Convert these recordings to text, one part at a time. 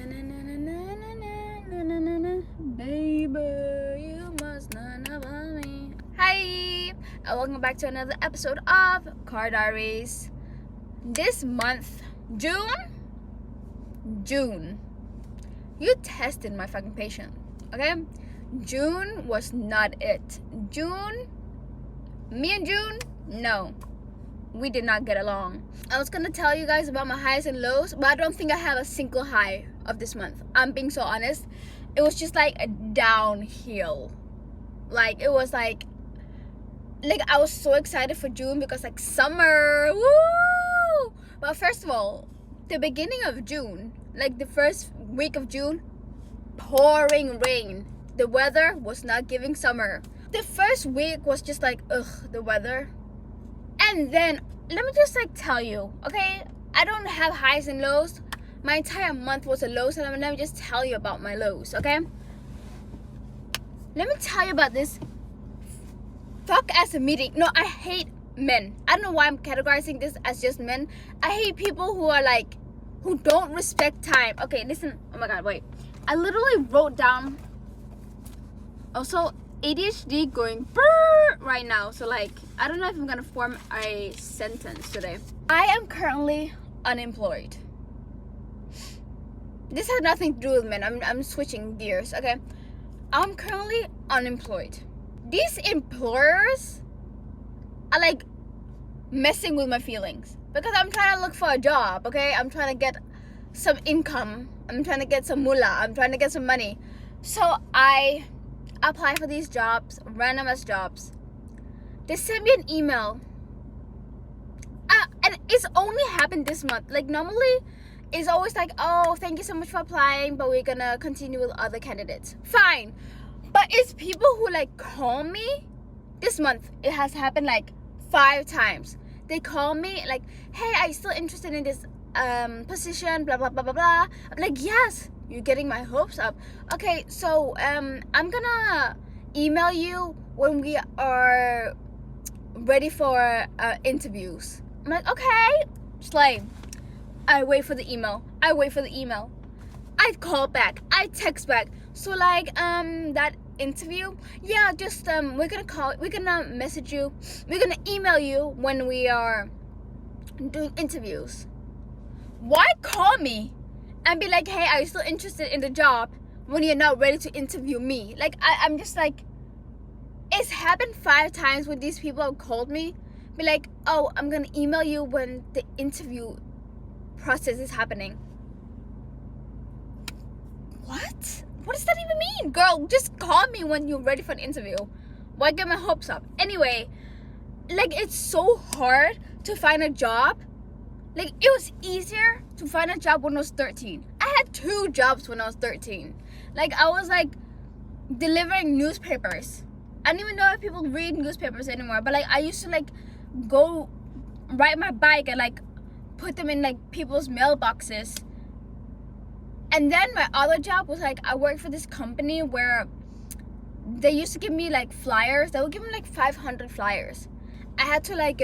Baby, you must not know about me. Hi, and welcome back to another episode of Diaries. This month, June, you tested my fucking patience, okay? June was not it. Me and June, no, we did not get along. I was gonna tell you guys about my highs and lows, but I don't think I have a single high of this month. I'm being so honest. It was just like a downhill. Like it was like I was so excited for June because like summer, woo! But first of all, the beginning of June, like the first week of June, pouring rain. The weather was not giving summer. The first week was just like, ugh, the weather. And then, let me just like tell you, okay? I don't have highs and lows. My entire month was a low, so let me just tell you about my lows, okay? Let me tell you about this fuck ass meeting. No, I hate men. I don't know why I'm categorizing this as just men. I hate people who are like, who don't respect time. Okay, listen. Oh my god, wait. I literally wrote down. Also, ADHD going brrr right now. So like, I don't know if I'm gonna form a sentence today. I am currently unemployed. This has nothing to do with men. I'm switching gears, okay? I'm currently unemployed. These employers are like messing with my feelings because I'm trying to look for a job, okay? I'm trying to get some income. I'm trying to get some moolah. I'm trying to get some money. So I apply for these jobs, random ass jobs. They sent me an email. And it's only happened this month. Like normally, it's always like, oh, thank you so much for applying, but we're gonna continue with other candidates. Fine. But it's people who like call me. This month, it has happened like 5 times. They call me like, hey, are you still interested in this position? Blah, blah, blah, blah, blah. I'm like, yes. You're getting my hopes up. Okay, so I'm gonna email you when we are ready for interviews. I'm like, okay. Slay. I wait for the email. I call back. I text back. So like that interview, yeah, just we're gonna message you. We're gonna email you when we are doing interviews. Why call me and be like, hey, are you still interested in the job when you're not ready to interview me? Like I'm just like, it's happened 5 times when these people have called me. Be like, oh, I'm gonna email you when the interview process is happening. What does that even mean? Girl, just call me when you're ready for an interview. Why get my hopes up? Anyway, like it's so hard to find a job. Like it was easier to find a job when I was 13. I had 2 jobs when I was 13. Like I was like delivering newspapers. I don't even know if people read newspapers anymore, but like I used to like go ride my bike and like put them in like people's mailboxes. And then my other job was like, I worked for this company where they used to give me like flyers. They would give me like 500 flyers. I had to like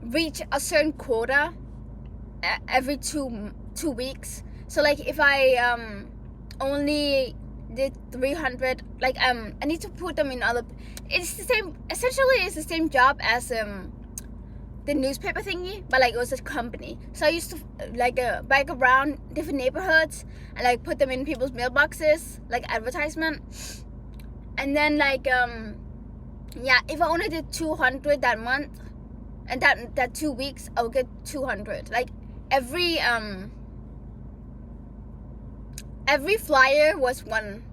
reach a certain quota every two weeks. So like if I only did 300, like I need to put them in other. It's the same. Essentially, it's the same job as the newspaper thingy, but like it was a company. So I used to like bike around different neighborhoods and like put them in people's mailboxes, like advertisement. And then like yeah, if I only did 200 that month and that 2 weeks, I would get 200. Like every flyer was 1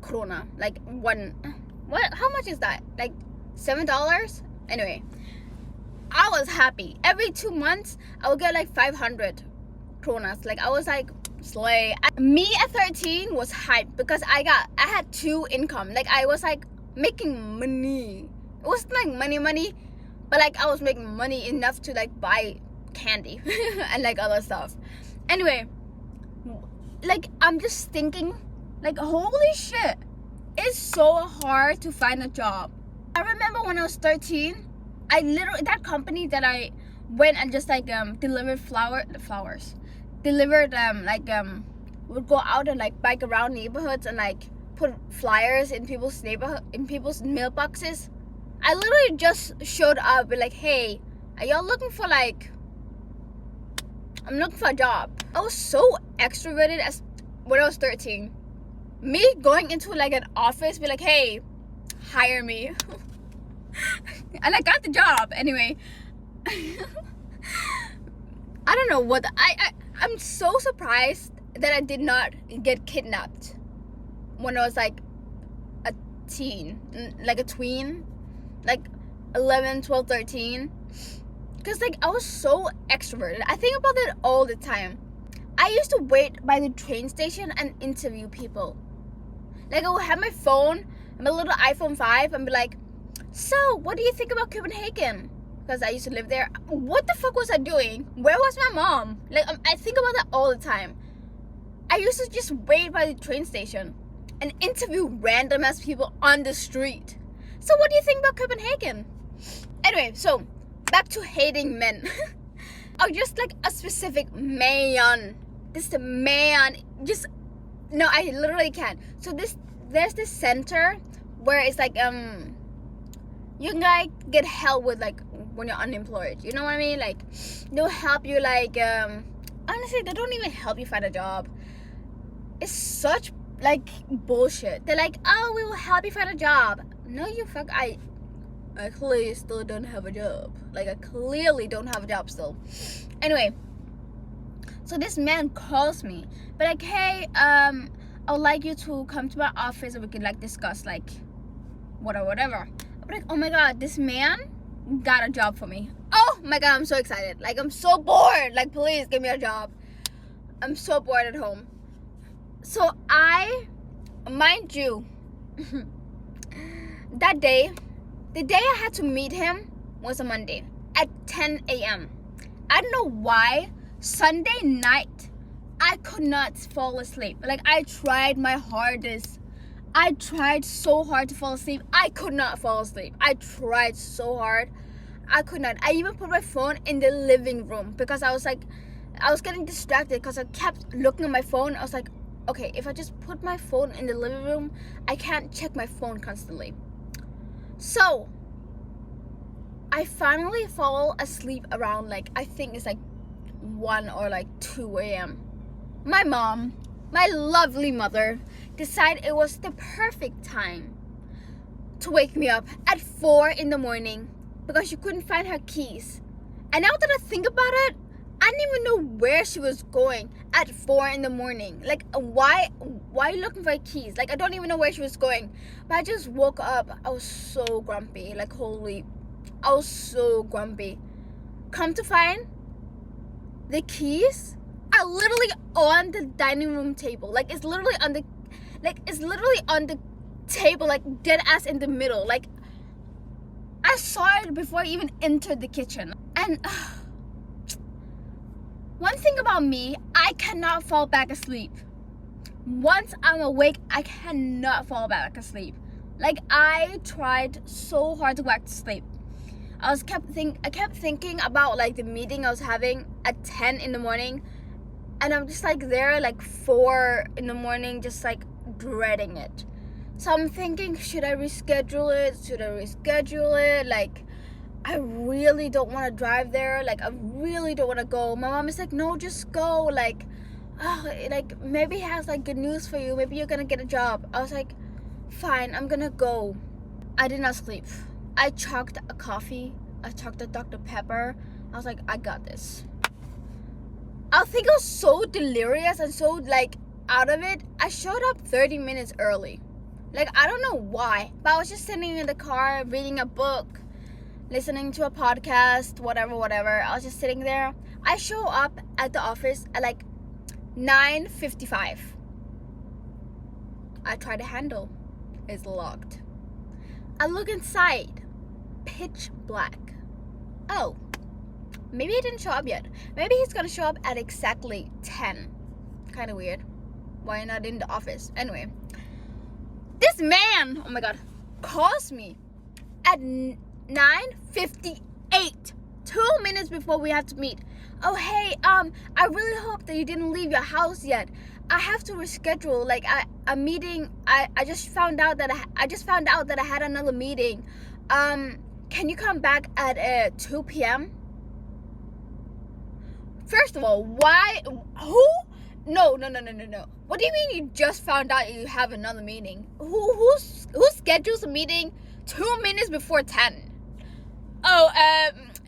krona, like one. What? How much is that? Like $7? Anyway, I was happy. Every 2 months, I would get like 500 kronas. Like I was like, slay. Me at 13 was hyped because I had 2 income. Like I was like making money. It wasn't like money, but like I was making money enough to like buy candy and like other stuff. Anyway, like I'm just thinking, like holy shit, it's so hard to find a job. I remember when I was 13, I literally, that company that I went and just like delivered flowers, delivered would go out and like bike around neighborhoods and like put flyers in people's mailboxes. I literally just showed up with like, hey, are y'all looking for like, I'm looking for a job. I was so extroverted as when I was 13. Me going into like an office, be like, hey, hire me. And I got the job anyway. I don't know what I'm so surprised that I did not get kidnapped when I was like a teen, like a tween, like 11, 12, 13. Because like I was so extroverted. I think about that all the time. I used to wait by the train station and interview people. Like I would have my phone, my little Ep.5, and be like, so what do you think about Copenhagen? Because I used to live there. What the fuck was I doing? Where was my mom? Like I think about that all the time. I used to just wait by the train station and interview random ass people on the street. So what do you think about Copenhagen? Anyway, so back to hating men. Or just like a specific man. This man, just no, I literally can't. So there's this center where it's like you can like get help with like when you're unemployed. You know what I mean? Like they'll help you like honestly they don't even help you find a job. It's such like bullshit. They're like, oh, we will help you find a job. No, you fuck. I clearly still don't have a job. Like I clearly don't have a job still. Anyway, so this man calls me, but like, hey, I would like you to come to my office and we can like discuss like whatever. I'm like, oh my god, this man got a job for me. Oh my god, I'm so excited. Like I'm so bored. Like please give me a job. I'm so bored at home. So mind you, that day, the day I had to meet him was a Monday at 10 a.m. I don't know why, Sunday night, I could not fall asleep. Like I tried my hardest. I tried so hard to fall asleep. I could not fall asleep. I tried so hard. I could not. I even put my phone in the living room because I was getting distracted because I kept looking at my phone. I was like, okay, if I just put my phone in the living room, I can't check my phone constantly. So, I finally fall asleep around like, I think it's like 1 or like 2 a.m. My mom, my lovely mother, decided it was the perfect time to wake me up at 4 in the morning because she couldn't find her keys. And now that I think about it, I didn't even know where she was going at 4 in the morning. Like, why are you looking for her keys? Like, I don't even know where she was going. But I just woke up. I was so grumpy. Like, I was so grumpy. Come to find, the keys are literally on the dining room table. Like, it's literally on the table, like, dead ass in the middle. Like, I saw it before I even entered the kitchen. And one thing about me, I cannot fall back asleep. Once I'm awake, I cannot fall back asleep. Like I tried so hard to go back to sleep. I kept thinking about like the meeting I was having at 10 in the morning, and I'm just like there like 4 in the morning, just like dreading it. So I'm thinking, should I reschedule it? Like, I really don't want to drive there. Like, I really don't want to go. My mom is like, no, just go. Like, oh, like maybe he has like good news for you. Maybe you're gonna get a job. I was like, fine, I'm gonna go. I did not sleep. I chugged a coffee. I chugged a Dr. Pepper. I was like, I got this. I think I was so delirious and so like out of it. I showed up 30 minutes early. Like, I don't know why, but I was just sitting in the car reading a book, listening to a podcast, whatever. I was just sitting there. I show up at the office at like 9:55. I try the handle. It's locked. I look inside. Pitch black. Oh, maybe he didn't show up yet. Maybe he's gonna show up at exactly 10. Kind of weird. Why not in the office? Anyway, this man, oh my god, calls me at 9:58, 2 minutes before we had to meet. oh hey, I really hope that you didn't leave your house yet. I have to reschedule like a meeting. I just found out that I had another meeting. Can you come back at 2 p.m.? First of all, why? Who? No. What do you mean you just found out you have another meeting? Who schedules a meeting 2 minutes before 10? Oh,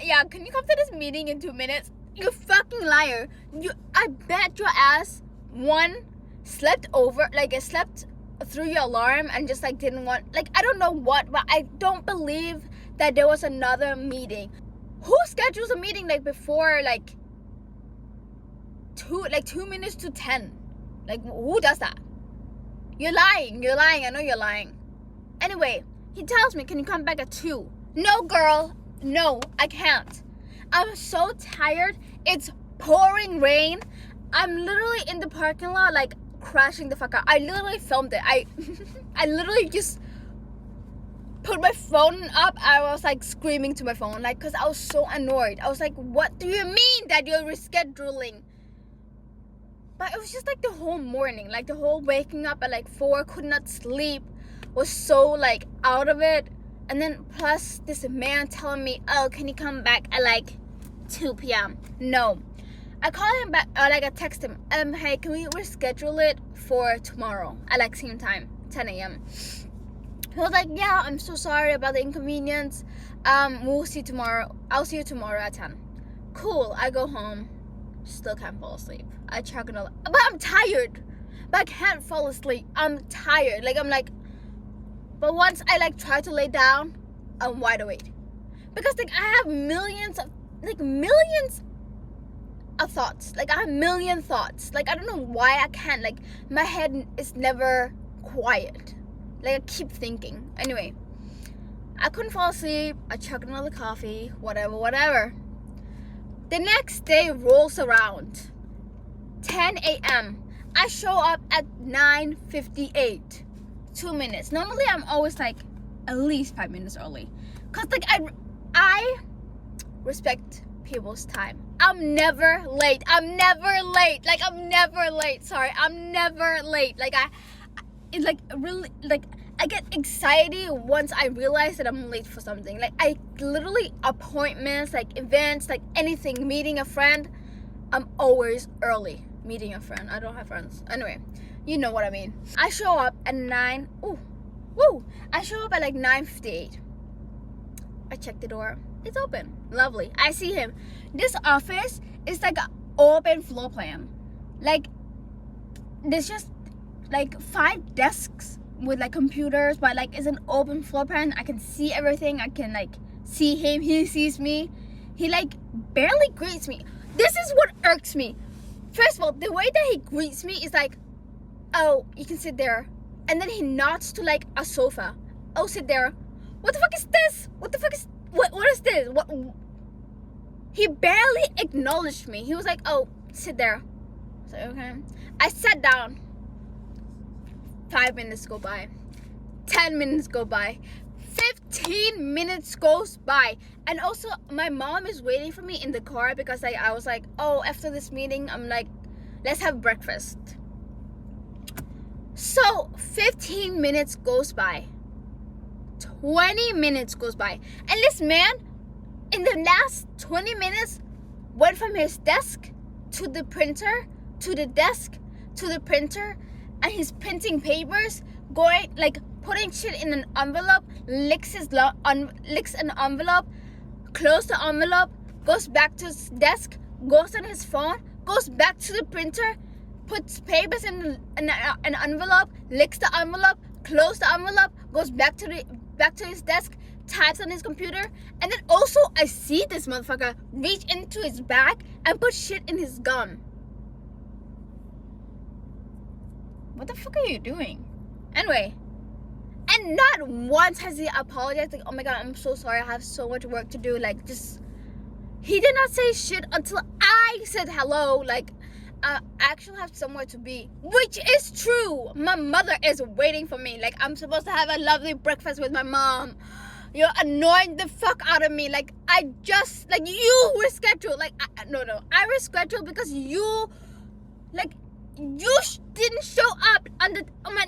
yeah, can you come to this meeting in 2 minutes? You fucking liar. I bet your ass, one, slept over, like, I slept through your alarm and just, like, didn't want, like, I don't know what, but I don't believe that there was another meeting. Who schedules a meeting, like, before, like, 2 minutes to 10? Like, who does that? You're lying, I know you're lying. Anyway, he tells me, can you come back at 2? No, girl, no, I can't. I'm so tired. It's pouring rain. I'm literally in the parking lot, like, crashing the fuck out. I literally filmed it. I literally just put my phone up. I was, like, screaming to my phone, like, because I was so annoyed. I was like, what do you mean that you're rescheduling? But it was just, like, the whole morning, like, the whole waking up at, like, 4, could not sleep, was so, like, out of it. And then plus this man telling me, oh, can you come back at, like, 2 p.m.? No. I called him back, like, I text him, hey, can we reschedule it for tomorrow at, like, same time, 10 a.m.? He was like, yeah, I'm so sorry about the inconvenience. We'll see you tomorrow. I'll see you tomorrow at 10. Cool. I go home. Still can't fall asleep. I check another, but I'm tired. But I can't fall asleep. I'm tired. Like, I'm like, but once I, like, try to lay down, I'm wide awake. Because, like, I have millions of thoughts. Like, I have million thoughts. Like, I don't know why I can't. Like, my head is never quiet. Like, I keep thinking. Anyway, I couldn't fall asleep. I chugged another coffee. Whatever. The next day rolls around. 10 a.m. I show up at 9:58. 2 minutes. Normally, I'm always, like, at least 5 minutes early. Because, like, I respect people's time. I'm never late. Like, I'm never late. Sorry, I'm never late. Like, it's, like, really, like, I get anxiety once I realize that I'm late for something. Like, I literally, appointments, like, events, like, anything, meeting a friend, I'm always early. Meeting a friend. I don't have friends. Anyway, you know what I mean. I show up at 9. I show up at, like, 9:58. I check the door. It's open. Lovely. I see him. This office is, like, an open floor plan. Like, there's just, like, 5 desks with, like, computers, but, like, it's an open floor plan. I can see everything. I can, like, see him. He sees me. He, like, barely greets me. This is what irks me. First of all, the way that he greets me is like, oh, you can sit there. And then he nods to, like, a sofa. Oh, sit there. What the fuck is this? What is this? What? He barely acknowledged me. He was like, oh, sit there. So, okay. I sat down. 5 minutes go by. 10 minutes go by. 15 minutes goes by. And also, my mom is waiting for me in the car because, like, I was like, oh, after this meeting, I'm like, let's have breakfast. So 15 minutes goes by. 20 minutes goes by. And this man, in the last 20 minutes, went from his desk to the printer, to the desk, to the printer, and he's printing papers, going, like, putting shit in an envelope, licks an envelope, closes the envelope, goes back to his desk, goes on his phone, goes back to the printer, puts papers in an envelope, licks the envelope, closes the envelope, goes back to his desk, types on his computer, and then also I see this motherfucker reach into his bag and put shit in his gum. What the fuck are you doing? Anyway, and not once has he apologized, like, oh my god, I'm so sorry, I have so much work to do. Like, just, he did not say shit until I said hello, like, I actually have somewhere to be, which is true. My mother is waiting for me. Like, I'm supposed to have a lovely breakfast with my mom. you're annoying the fuck out of me. Like, I just, like, you rescheduled. Like, no, I rescheduled because you, like, you didn't show up on the, oh my,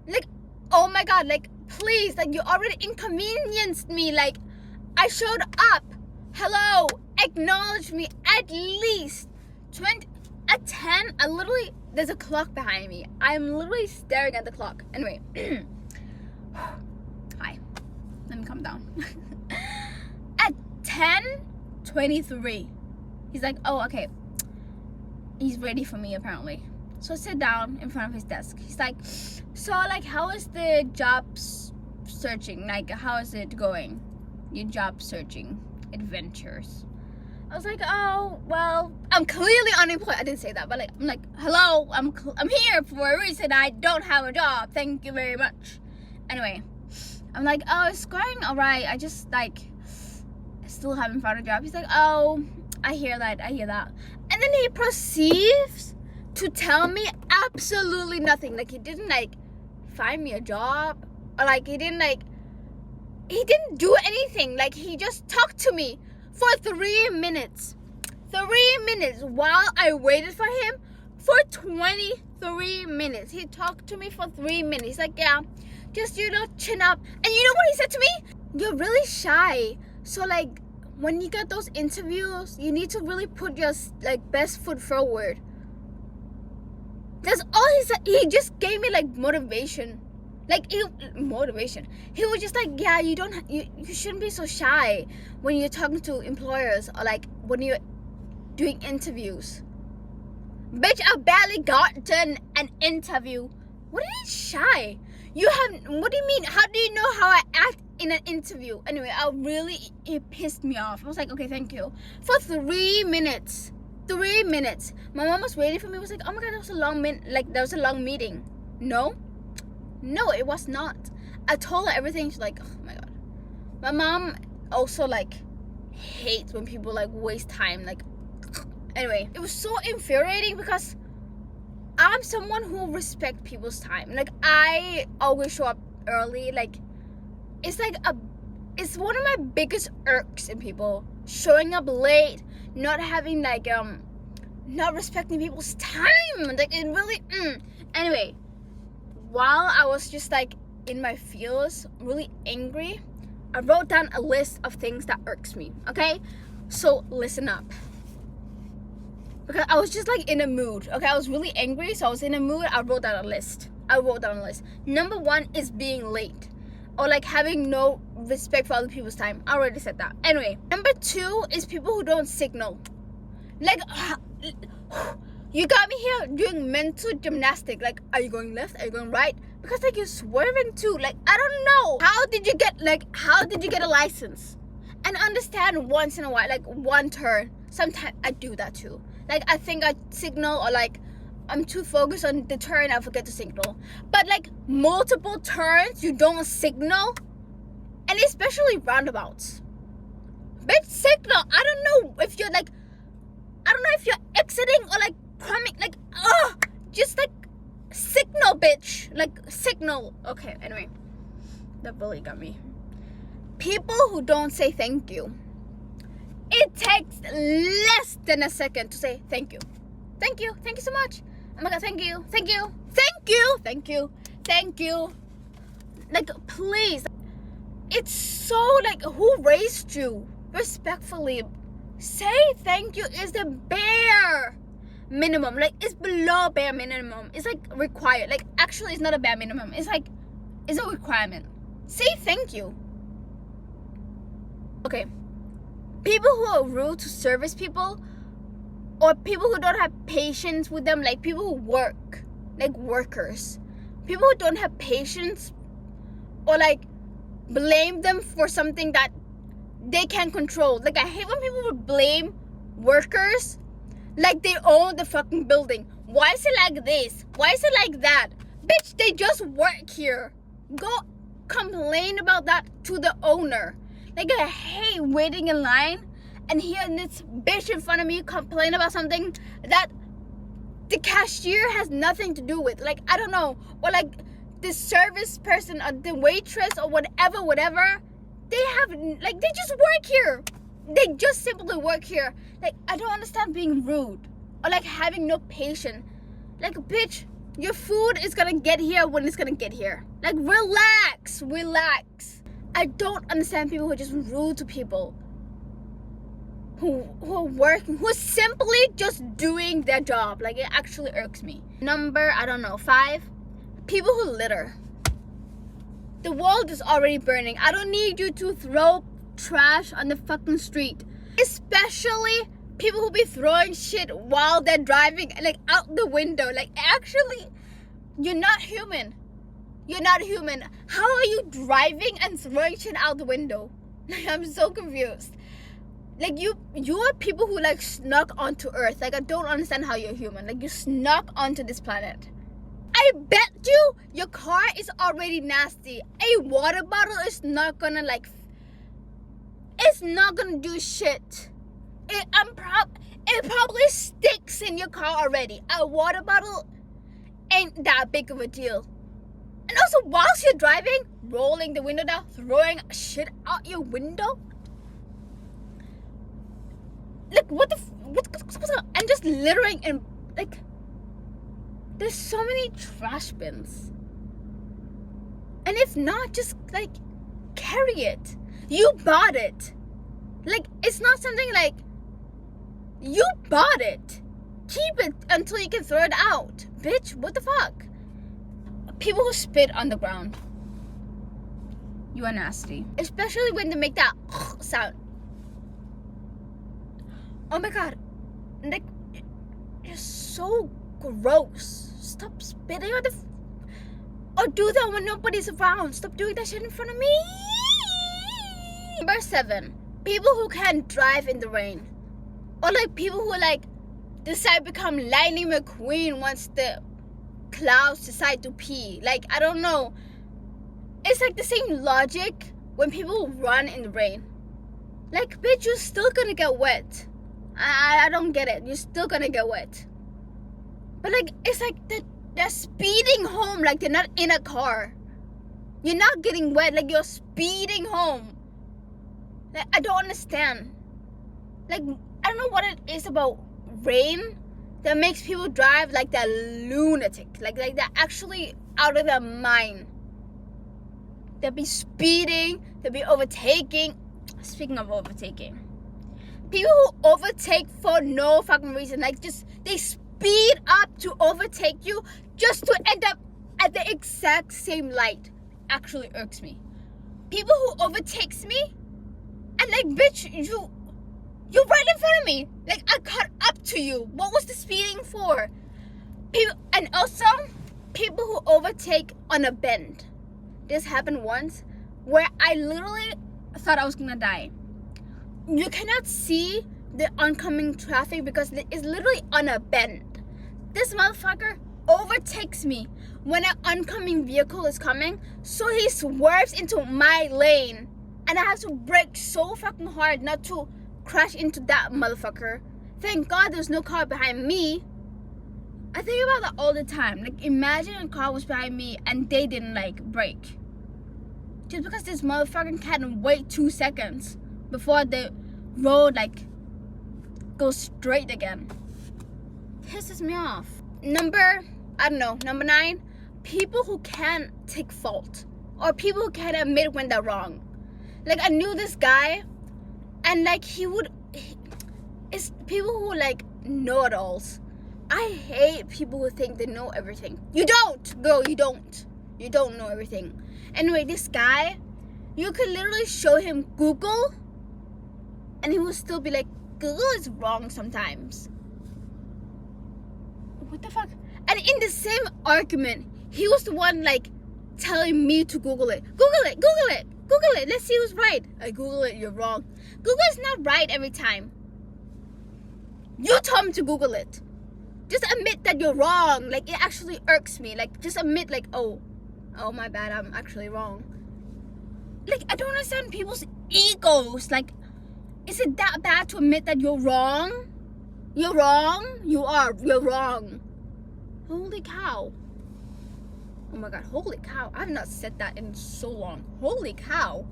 like, oh my god, like, please, like, you already inconvenienced me. Like, I showed up. Hello, acknowledge me at least 20, at 10, I literally, there's a clock behind me. I'm literally staring at the clock. Anyway, hi, let me calm down. At 10:23, he's like, oh, okay, he's ready for me apparently. So I sit down in front of his desk. He's like, so, like, how is the job searching? Like, how is it going? Your job searching adventures. I was like, oh, well, I'm clearly unemployed. I didn't say that, but, like, I'm like, hello, I'm here for a reason. I don't have a job. Thank you very much. Anyway, I'm like, oh, it's going all right. I just, like, still haven't found a job. He's like, oh, I hear that. And then he proceeds to tell me absolutely nothing. Like, he didn't, like, find me a job, or, like, he didn't do anything. Like, he just talked to me for 3 minutes. 3 minutes while I waited for him for 23 minutes. He talked to me for 3 minutes. He's like, yeah, just, chin up. And you know what he said to me? You're really shy. So, like, when you get those interviews, you need to really put your, like, best foot forward. That's all he said. He just gave me, like, motivation. Like, motivation. He was just like, yeah, you shouldn't be so shy when you're talking to employers, or, like, when you're doing interviews. Bitch, I barely gotten an interview. What are you shy? What do you mean? How do you know how I act in an interview? Anyway, it pissed me off. I was like, okay, thank you. For 3 minutes. 3 minutes. My mom was waiting for me. I was like, oh my god, that was a long meeting. No, it was not. I told her everything. She's like, oh my god. My mom also, like, hates when people, like, waste time. Like, anyway, it was so infuriating because I'm someone who respects people's time. Like, I always show up early. Like, it's one of my biggest irks in people. Showing up late, not having, like, not respecting people's time. Like, it really, Anyway, while I was just, like, in my feels, really angry, I wrote down a list of things that irks me, okay? So, listen up. Because I was just, like, in a mood, okay? I was really angry, so I was in a mood. I wrote down a list. Number 1 is being late, or, like, having no respect for other people's time. I already said that. Anyway, number 2 is people who don't signal. Like, you got me here doing mental gymnastics. Like, are you going left? Are you going right? Because, like, you're swerving too. Like, I don't know. How did you get a license? And understand once in a while, like, one turn. Sometimes I do that too. Like, I think I signal, or, like, I'm too focused on the turn, I forget to signal. But, like, multiple turns, you don't signal. And especially roundabouts. Bitch, signal. I don't know if you're, like, exiting or, like, coming, like, just, like, signal, bitch. Like, signal. Okay, anyway, that really got me. People who don't say thank you. It takes less than a second to say thank you. Thank you so much. Oh my god, thank you. Like, please. It's so, like, who raised you? Respectfully, say thank you is the bare minimum. Like, it's below bare minimum. It's, like, required. Like, actually, it's not a bare minimum. It's, like, it's a requirement. Say thank you. Okay. People who are rude to service people, or people who don't have patience with them, like, people who work, like, workers. People who don't have patience, or, like, blame them for something that they can't control. Like, I hate when people would blame workers like they own the fucking building. Why is it like this? Why is it like that? Bitch, they just work here. Go complain about that to the owner. Like, I hate waiting in line and hearing this bitch in front of me complain about something that the cashier has nothing to do with. Like, I don't know. Or, like, the service person or the waitress or whatever, they just work here. They just simply work here. Like, I don't understand being rude or like having no patience. Like, bitch, your food is gonna get here when it's gonna get here. Like, relax. I don't understand people who are just rude to people who are working, who are simply just doing their job. Like, it actually irks me. Number, 5, people who litter. The world is already burning. I don't need you to throw trash on the fucking street. Especially people who be throwing shit while they're driving, like out the window. Like, actually, you're not human. How are you driving and throwing shit out the window? Like, I'm so confused. Like, you are people who like snuck onto Earth. Like, I don't understand how you're human. Like, you snuck onto this planet. I bet you your car is already nasty. A water bottle is not gonna it's not gonna do shit. It probably sticks in your car already. A water bottle ain't that big of a deal. And also, whilst you're driving, rolling the window down, throwing shit out your window. Like, what's up? And just littering and like, there's so many trash bins. And if not, just like carry it. You bought it. Like, it's not something like, you bought it. Keep it until you can throw it out. Bitch, what the fuck? People who spit on the ground. You are nasty. Especially when they make that sound. Oh my god. Like, you're so gross. Stop spitting on the... Or do that when nobody's around. Stop doing that shit in front of me. Number 7. People who can't drive in the rain. Or like people who like decide to become Lightning McQueen once the clouds decide to pee. Like, I don't know. It's like the same logic when people run in the rain. Like, bitch, you're still gonna get wet. I don't get it. You're still gonna get wet. But like, it's like they're speeding home. Like, they're not in a car. You're not getting wet. Like, you're speeding home. Like, I don't understand. Like, I don't know what it is about rain that makes people drive like they're lunatic. Like they're actually out of their mind. They'll be speeding. They'll be overtaking. Speaking of overtaking, people who overtake for no fucking reason. Like, just they speed up to overtake you just to end up at the exact same light. Actually irks me. People who overtakes me and like, bitch, you're right in front of me. Like, I caught up to you. What was the speeding for? And also, people who overtake on a bend. This happened once where I literally thought I was gonna die. You cannot see the oncoming traffic because it's literally on a bend. This motherfucker overtakes me when an oncoming vehicle is coming, so he swerves into my lane. And I have to brake so fucking hard not to crash into that motherfucker. Thank God there's no car behind me. I think about that all the time. Like, imagine a car was behind me and they didn't like brake. Just because this motherfucker can't wait 2 seconds before the road like goes straight again. Pisses me off. Number 9, people who can't take fault. Or people who can't admit when they're wrong. Like, I knew this guy, and like it's people who like know-it-alls. I hate people who think they know everything. You don't, girl, you don't know everything. Anyway, this guy, you could literally show him Google and he will still be like, Google is wrong sometimes. What the fuck? And in the same argument, he was the one like telling me to Google it. Google it. Let's see who's right. I Google it, you're wrong. Google is not right every time. You told me to Google it. Just admit that you're wrong. Like, it actually irks me. Like, just admit like, oh my bad, I'm actually wrong. Like, I don't understand people's egos. Like, is it that bad to admit that you're wrong? You're wrong? You're wrong. Holy cow. Oh my god, holy cow. I've not said that in so long. Holy cow.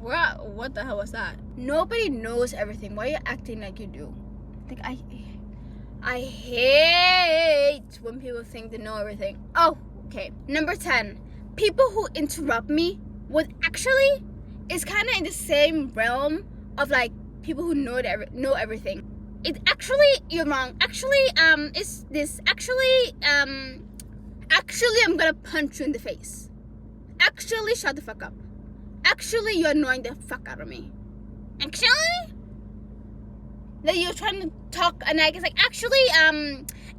What the hell was that? Nobody knows everything. Why are you acting like you do? Like, I hate when people think they know everything. Oh, okay. Number 10. People who interrupt me would actually is kind of in the same realm of like people who know everything. It actually, you're wrong. Actually, is this actually I'm gonna punch you in the face. Actually, shut the fuck up. Actually, you're annoying the fuck out of me. Actually, that you're trying to talk and like it's like actually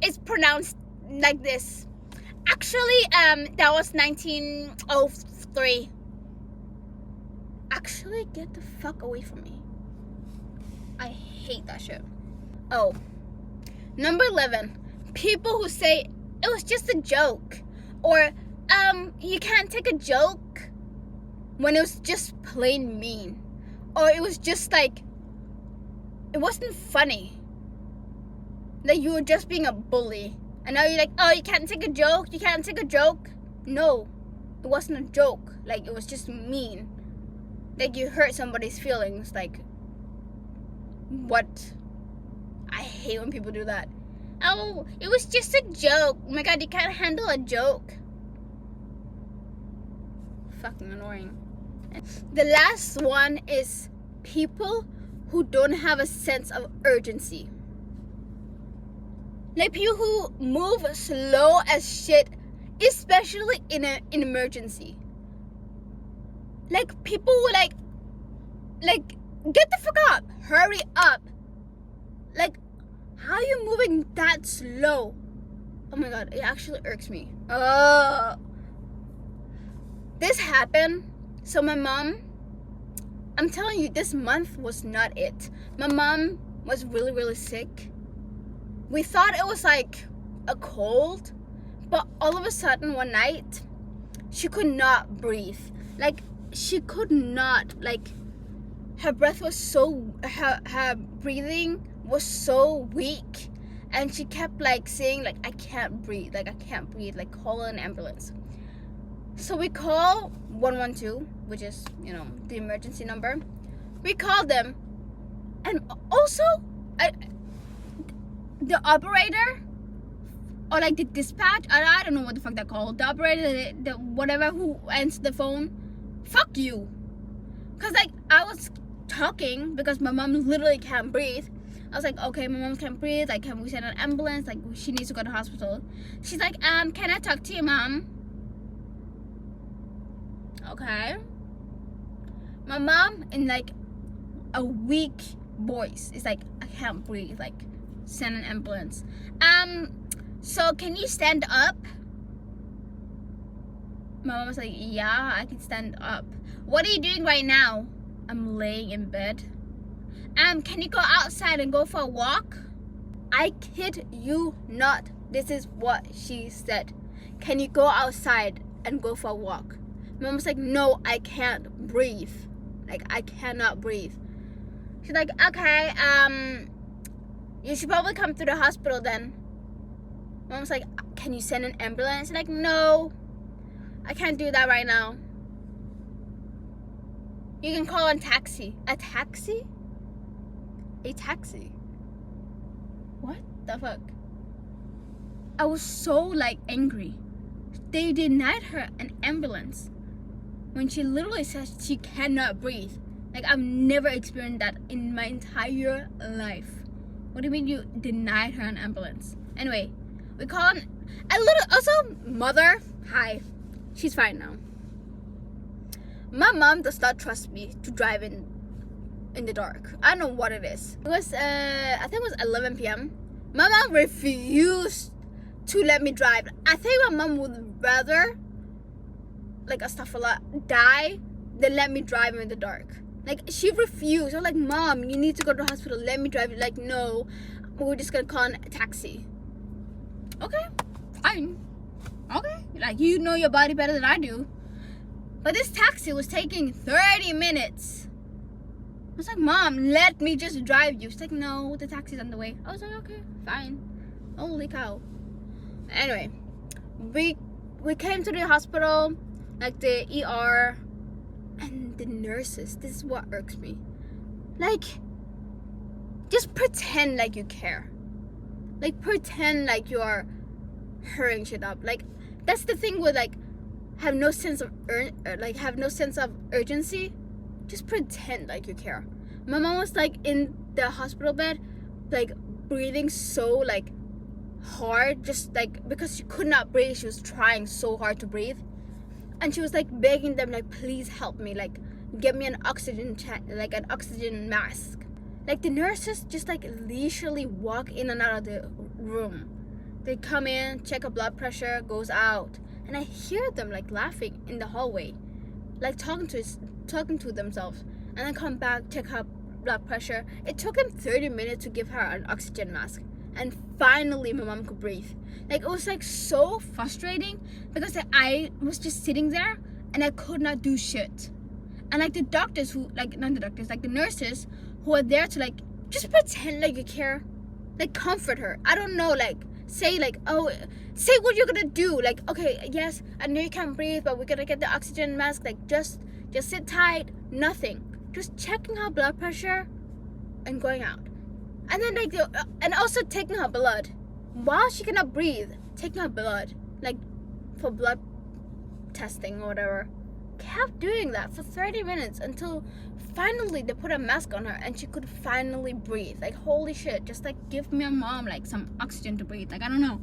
it's pronounced like this. Actually, that was 1903. Actually, get the fuck away from me. I hate that shit. Oh, number 11. People who say it was just a joke, or you can't take a joke when it was just plain mean, or it was just like it wasn't funny. Like you were just being a bully, and now you're like, oh, you can't take a joke. You can't take a joke. No, it wasn't a joke. Like it was just mean. Like you hurt somebody's feelings. Like what? I hate when people do that. Oh, it was just a joke. Oh my god, you can't handle a joke. Fucking annoying. The last one is people who don't have a sense of urgency. Like people who move slow as shit, especially in an emergency. Like people who like get the fuck up, hurry up. Like, how are you moving that slow? Oh my god, it actually irks me. This happened. So my mom, I'm telling you, this month was not it. My mom was really, really sick. We thought it was like a cold, but all of a sudden one night, she could not breathe. Like, she could not, like, her breath was so, her breathing was so weak, and she kept like saying like, I can't breathe, like call an ambulance. So we call 112, which is, you know, the emergency number. We called them, and also the operator or like the dispatch, I don't know what the fuck they're called, the operator, the whatever who answers the phone, fuck you. Cause like I was talking because my mom literally can't breathe. I was like, okay, my mom can't breathe, like can we send an ambulance, like she needs to go to the hospital. She's like, can I talk to your mom? Okay. My mom in like a weak voice is like, I can't breathe, like send an ambulance. So can you stand up? My mom was like, yeah, I can stand up. What are you doing right now? I'm laying in bed. Can you go outside and go for a walk? I kid you not. This is what she said. Can you go outside and go for a walk? Mom was like, no, I can't breathe. Like, I cannot breathe. She's like, okay, you should probably come to the hospital then. Mom was like, can you send an ambulance? Like, no, I can't do that right now. You can call a taxi. A taxi? A taxi? What the fuck? I was so like angry. They denied her an ambulance when she literally says she cannot breathe. Like, I've never experienced that in my entire life. What do you mean you denied her an ambulance? Anyway, we call a little, also mother, hi, she's fine now. My mom does not trust me to drive in the dark. I don't know what it is. It was I think it was 11 p.m. My mom refused to let me drive. I think my mom would rather, like, astaghfirullah, die than let me drive in the dark. Like, she refused. I was like, Mom, you need to go to the hospital, let me drive. Like, no, we're just gonna call a taxi. Okay, fine. Okay, like, you know your body better than I do. But this taxi was taking 30 minutes. I was like, Mom, let me just drive you. She's like, no, the taxi's on the way. I was like, okay, fine. Holy cow. Anyway, we we came to the hospital, like the ER, and the nurses, this is what irks me. Like, just pretend like you care. Like, pretend like you are hurrying shit up. Like, that's the thing with, like, have no sense of urgency. Just pretend like you care. My mom was, like, in the hospital bed, like, breathing so, like, hard, just, like, because she could not breathe. She was trying so hard to breathe. And she was, like, begging them, like, please help me, like, get me an oxygen mask. Like, the nurses just, like, leisurely walk in and out of the room. They come in, check her blood pressure, goes out. And I hear them, like, laughing in the hallway. Like, talking to themselves. And then come back, check her blood pressure. It took them 30 minutes to give her an oxygen mask. And finally, my mom could breathe. Like, it was, like, so frustrating. Because I was just sitting there. And I could not do shit. And, like, the doctors who, like, not the doctors, like, the nurses who are there to, like, just pretend like you care. Like, comfort her. I don't know, like, say, like, oh, say what you're gonna do. Like, okay, yes, I know you can't breathe, but we're gonna get the oxygen mask. Like, just sit tight. Nothing. Just checking her blood pressure and going out. And then, like, and also taking her blood. While she cannot breathe, taking her blood. Like, for blood testing or whatever. Kept doing that for 30 minutes until finally they put a mask on her and she could finally breathe. Like, holy shit, just, like, give me a mom, like, some oxygen to breathe. Like, I don't know.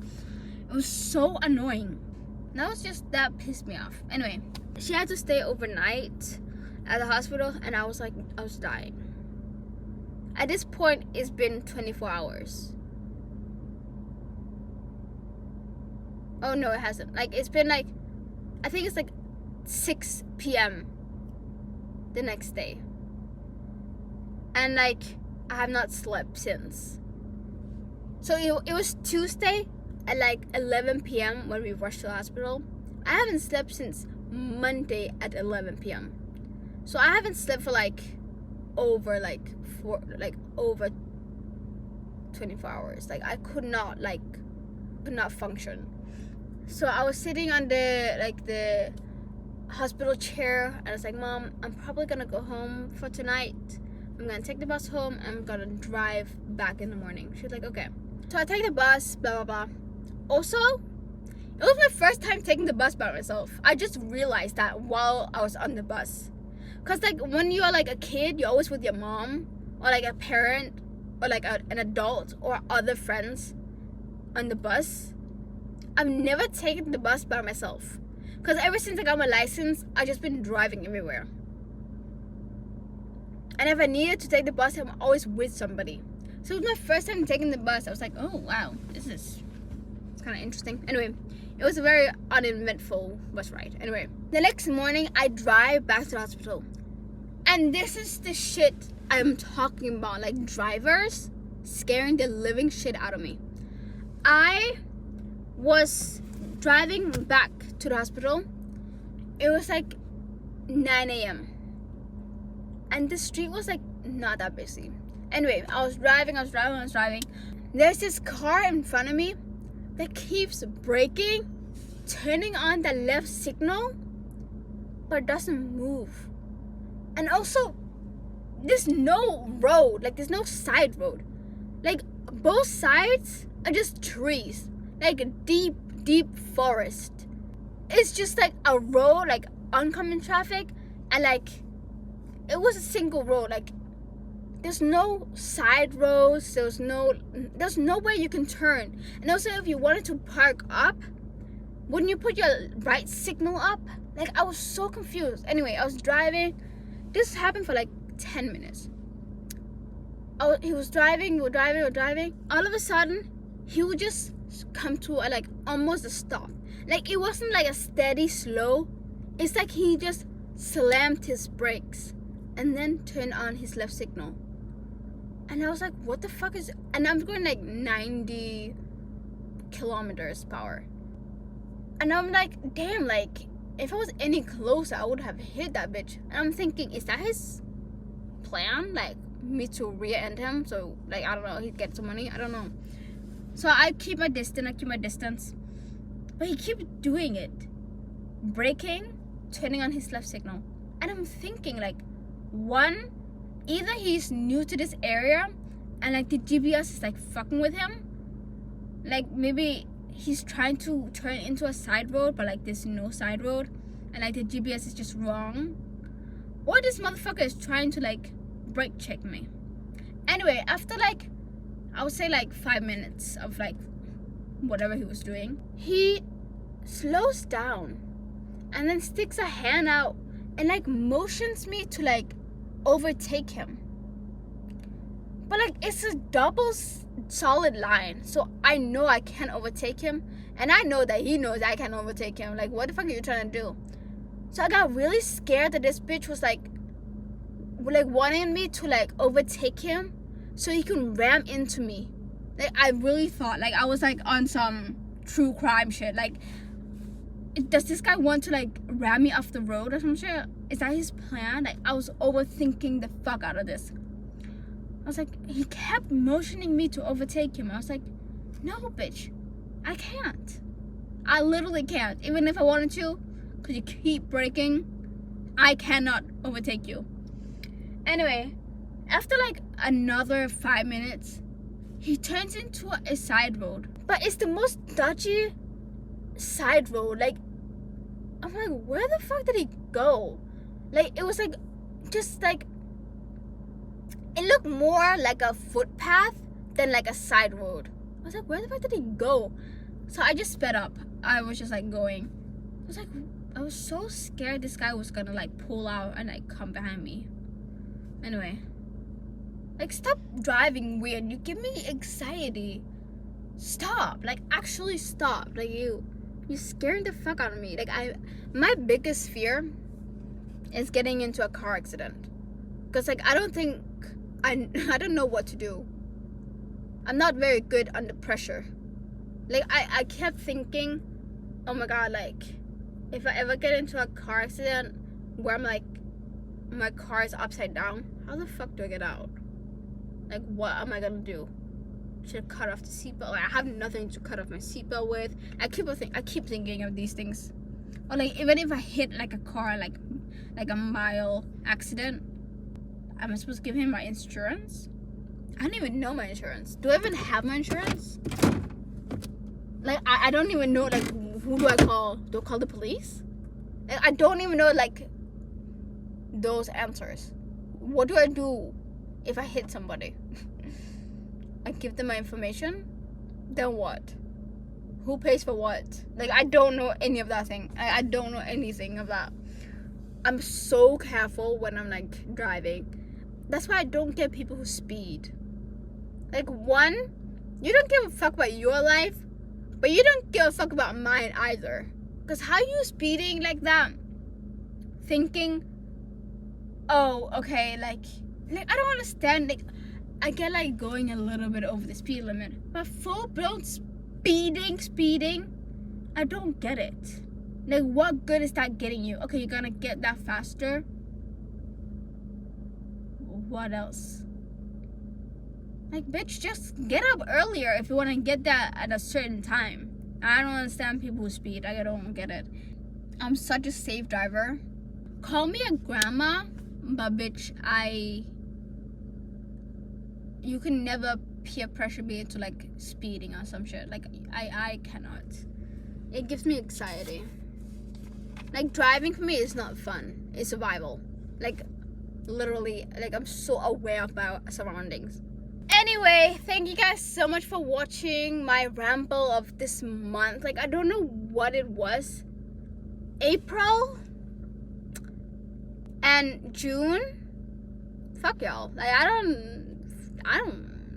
It was so annoying. That pissed me off. Anyway, she had to stay overnight at the hospital and I was dying. At this point, it's been 24 hours. Oh no, it hasn't. Like, it's been, like, I think it's, like, 6 p.m. the next day. And, like, I have not slept since. So it was Tuesday at, like, 11 p.m. when we rushed to the hospital. I haven't slept since Monday at 11 p.m. So I haven't slept for, like, over 24 hours. Like, I could not function. So I was sitting on the hospital chair and I was like, Mom, I'm probably gonna go home for tonight. I'm gonna take the bus home and I'm gonna drive back in the morning. She was like, okay. So I take the bus, blah blah blah. Also, it was my first time taking the bus by myself. I just realized that while I was on the bus. Cause, like, when you're, like, a kid, you're always with your mom or, like, a parent or, like, an adult or other friends on the bus. I've never taken the bus by myself. Because ever since I got my license, I've just been driving everywhere. And if I needed to take the bus, I'm always with somebody. So it was my first time taking the bus. I was like, oh, wow, it's kind of interesting. Anyway, it was a very uneventful bus ride. Anyway, the next morning, I drive back to the hospital. And this is the shit I'm talking about. Like, drivers scaring the living shit out of me. I was driving back to the hospital. It was like 9 a.m. and the street was, like, not that busy. Anyway, I was driving. There's this car in front of me that keeps braking, turning on the left signal, but doesn't move. And also, there's no road. Like, there's no side road. Like, both sides are just trees. Like, deep forest. It's just, like, a road, like, oncoming traffic, and, like, it was a single road. Like, there's no side roads, there's nowhere you can turn. And also, if you wanted to park up, wouldn't you put your right signal up? Like, I was so confused. Anyway, I was driving. This happened for, like, 10 minutes. He was driving, we were driving. All of a sudden, he would just come to like almost a stop. Like, it wasn't like a steady slow. It's like he just slammed his brakes and then turned on his left signal. And I was like, what the fuck is... And I'm going like 90 kilometers per hour. And I'm like, damn, like, if I was any closer, I would have hit that bitch. And I'm thinking, is that his plan? Like, me to rear-end him? So, like, I don't know, he'd get some money? I don't know. So I keep my distance. But he keeps doing it. braking, turning on his left signal. And I'm thinking, like, one, either he's new to this area and like the GPS is like fucking with him. Like maybe he's trying to turn into a side road, but like there's no side road and like the GPS is just wrong. Or this motherfucker is trying to like brake check me. Anyway, after like, I would say like 5 minutes of like whatever he was doing, he slows down and then sticks a hand out and like motions me to like overtake him. But like it's a double solid line, so I know I can't overtake him, and I know that he knows I can't overtake him. Like, what the fuck are you trying to do? So I got really scared that this bitch was like wanting me to like overtake him so he can ram into me. Like I really thought like I was like on some true crime shit. Like, does this guy want to like ram me off the road or some shit? Is that his plan? Like I was overthinking the fuck out of this. I was like, he kept motioning me to overtake him. I was like, no bitch, I can't. I literally can't. Even if I wanted to, because you keep braking, I cannot overtake you. Anyway, after like another 5 minutes, he turns into a side road. But it's the most dodgy side road. Like, I'm like, where the fuck did he go? Like, it was like, just like, it looked more like a footpath than like a side road. I was like, where the fuck did he go? So I just sped up. I was just like going. I was so scared this guy was gonna like pull out and like come behind me. Anyway, like, stop driving weird. You give me anxiety. Stop. Like, actually stop. Like, you're scaring the fuck out of me. Like, my biggest fear is getting into a car accident. Because like I don't know what to do. I'm not very good under pressure. Like I kept thinking, oh my god, like if I ever get into a car accident where I'm like, my car is upside down, how the fuck do I get out? Like, what am I gonna do? Should I cut off the seatbelt? Like, I have nothing to cut off my seatbelt with. I keep thinking of these things. Or like, even if I hit like a car, like a mild accident, am I supposed to give him my insurance? I don't even know my insurance. Do I even have my insurance? Like, I don't even know, like, who do I call? Do I call the police? Like, I don't even know, like, those answers. What do I do if I hit somebody? I give them my information? Then what? Who pays for what? Like, I don't know any of that thing. I don't know anything of that. I'm so careful when I'm, like, driving. That's why I don't get people who speed. Like, one, you don't give a fuck about your life, but you don't give a fuck about mine either. Because how you speeding like that, thinking, oh, okay, like I don't understand. Like, I get like going a little bit over the speed limit, but full-blown speeding, I don't get it. Like, what good is that getting you? Okay, you're gonna get that faster. What else? Like, bitch, just get up earlier if you want to get that at a certain time. I don't understand people who speed. I don't get it. I'm such a safe driver. Call me a grandma, but bitch, you can never peer pressure me into like speeding or some shit. Like, I cannot. It gives me anxiety. Like, driving for me is not fun. It's survival. Like, literally, like, I'm so aware of my surroundings. Anyway, thank you guys so much for watching my ramble of this month. Like, I don't know what it was. April and June. Fuck y'all. Like, I don't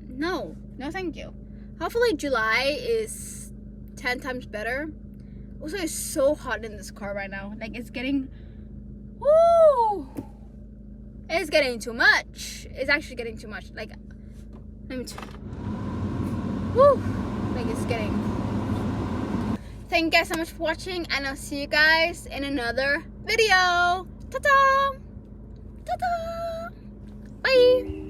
know. No, thank you. Hopefully July is 10 times better. Also, it's so hot in this car right now. Like, it's getting, woo! It's getting too much. It's actually getting too much. Like, woo! Like, it's getting. Thank you guys so much for watching, and I'll see you guys in another video. Ta-ta! Ta-ta! Bye!